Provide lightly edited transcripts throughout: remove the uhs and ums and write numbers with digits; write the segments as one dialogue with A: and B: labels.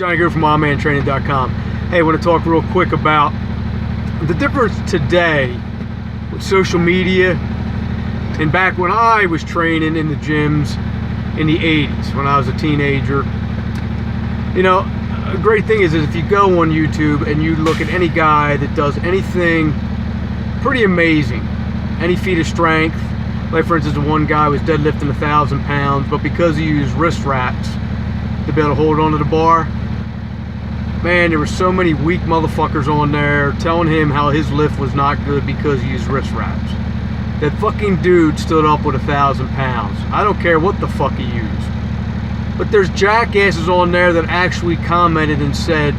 A: Johnny Grube from MyManTraining.com. Hey, I want to talk real quick about the difference today with social media and back when I was training in the gyms in the 80s when I was a teenager. You know, a great thing is if you go on YouTube and you look at any guy that does anything pretty amazing, any feat of strength, like for instance, one guy was deadlifting 1,000 pounds, but because he used wrist wraps to be able to hold onto the bar, man, there were so many weak motherfuckers on there telling him how his lift was not good because he used wrist wraps. That fucking dude stood up with 1,000 pounds. I don't care what the fuck he used. But there's jackasses on there that actually commented and said,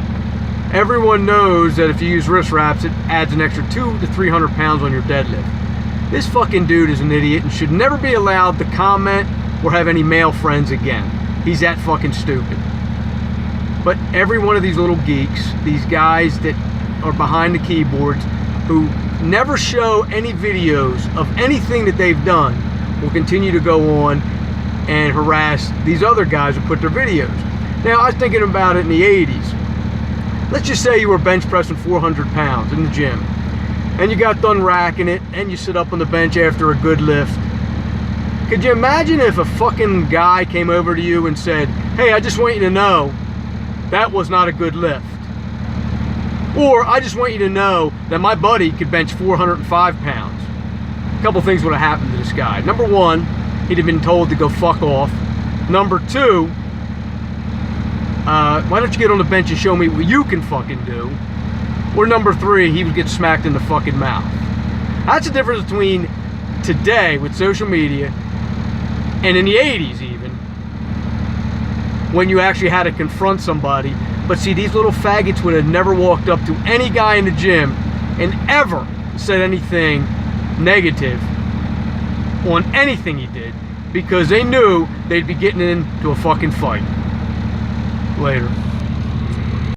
A: everyone knows that if you use wrist wraps, it adds an extra 200 to 300 pounds on your deadlift. This fucking dude is an idiot and should never be allowed to comment or have any male friends again. He's that fucking stupid. But every one of these little geeks, these guys that are behind the keyboards who never show any videos of anything that they've done, will continue to go on and harass these other guys who put their videos. Now, I was thinking about it in the 80s. Let's just say you were bench pressing 400 pounds in the gym, and you got done racking it, and you sit up on the bench after a good lift. Could you imagine if a fucking guy came over to you and said, hey, I just want you to know that was not a good lift. Or, I just want you to know that my buddy could bench 405 pounds. A couple things would have happened to this guy. Number one, he'd have been told to go fuck off. Number two, why don't you get on the bench and show me what you can fucking do? Or number three, he would get smacked in the fucking mouth. That's the difference between today with social media and in the 80s even, when you actually had to confront somebody. But see, these little faggots would have never walked up to any guy in the gym and ever said anything negative on anything he did, because they knew they'd be getting into a fucking fight later.